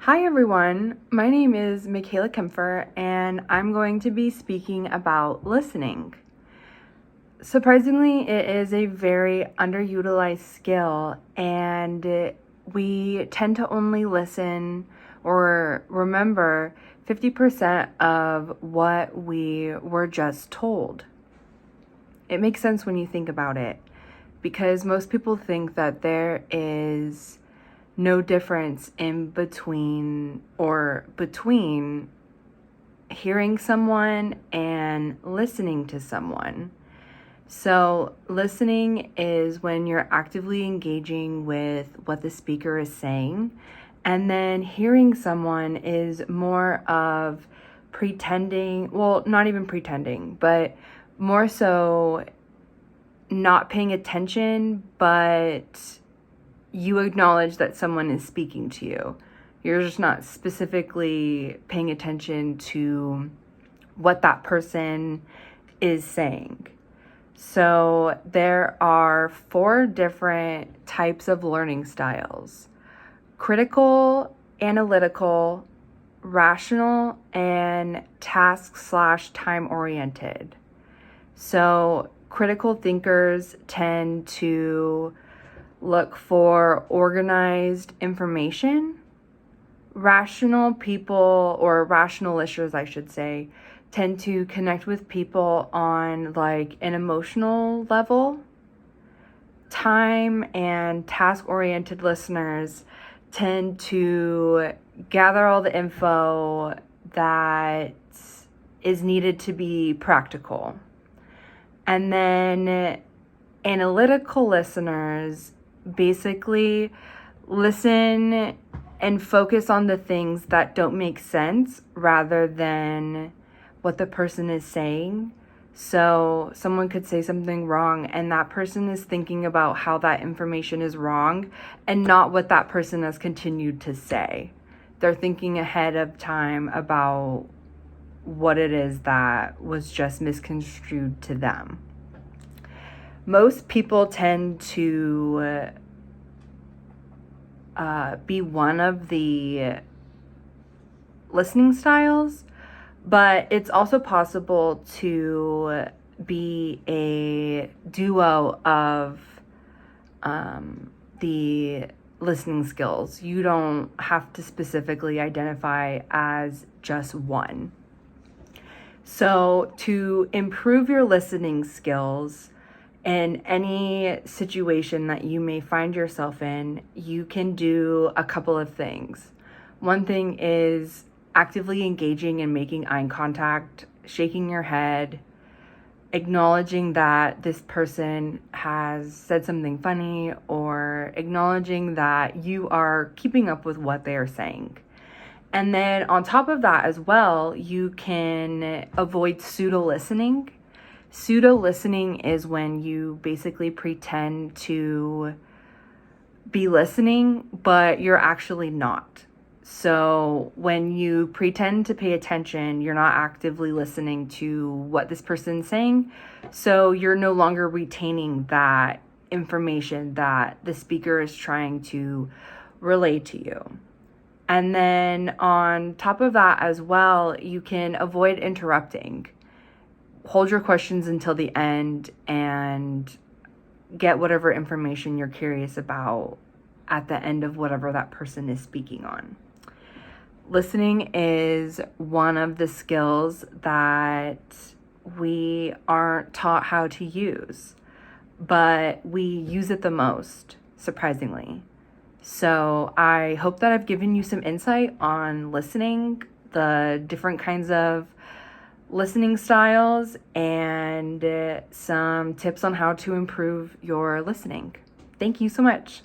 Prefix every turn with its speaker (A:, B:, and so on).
A: Hi everyone, my name is Michaela Kempfer and I'm going to be speaking about listening. Surprisingly, it is a very underutilized skill and we tend to only listen or remember 50% of what we were just told. It makes sense when you think about it because most people think that there is no difference in between hearing someone and listening to someone. So listening is when you're actively engaging with what the speaker is saying, and then hearing someone is more of pretending, well, not even pretending, but more so not paying attention, but you acknowledge that someone is speaking to you. You're just not specifically paying attention to what that person is saying. So there are 4 different types of learning styles: critical, analytical, rational, and task/time oriented. So critical thinkers tend to look for organized information. Rational people, or rationalisters, I should say, tend to connect with people on like an emotional level. Time and task-oriented listeners tend to gather all the info that is needed to be practical. And then analytical listeners basically listen and focus on the things that don't make sense rather than what the person is saying. So someone could say something wrong and that person is thinking about how that information is wrong and not what that person has continued to say. They're thinking ahead of time about what it is that was just misconstrued to them. Most people tend to be one of the listening styles, but it's also possible to be a duo of the listening skills. You don't have to specifically identify as just one. So to improve your listening skills, in any situation that you may find yourself in, you can do a couple of things. One thing is actively engaging and making eye contact, shaking your head, acknowledging that this person has said something funny, or acknowledging that you are keeping up with what they are saying. And then on top of that as well, you can avoid pseudo-listening. Pseudo-listening is when you basically pretend to be listening, but you're actually not. So when you pretend to pay attention, you're not actively listening to what this person's saying. So you're no longer retaining that information that the speaker is trying to relay to you. And then on top of that as well, you can avoid interrupting. Hold your questions until the end and get whatever information you're curious about at the end of whatever that person is speaking on. Listening is one of the skills that we aren't taught how to use, but we use it the most, surprisingly. So I hope that I've given you some insight on listening, the different kinds of listening styles, and some tips on how to improve your listening. Thank you so much.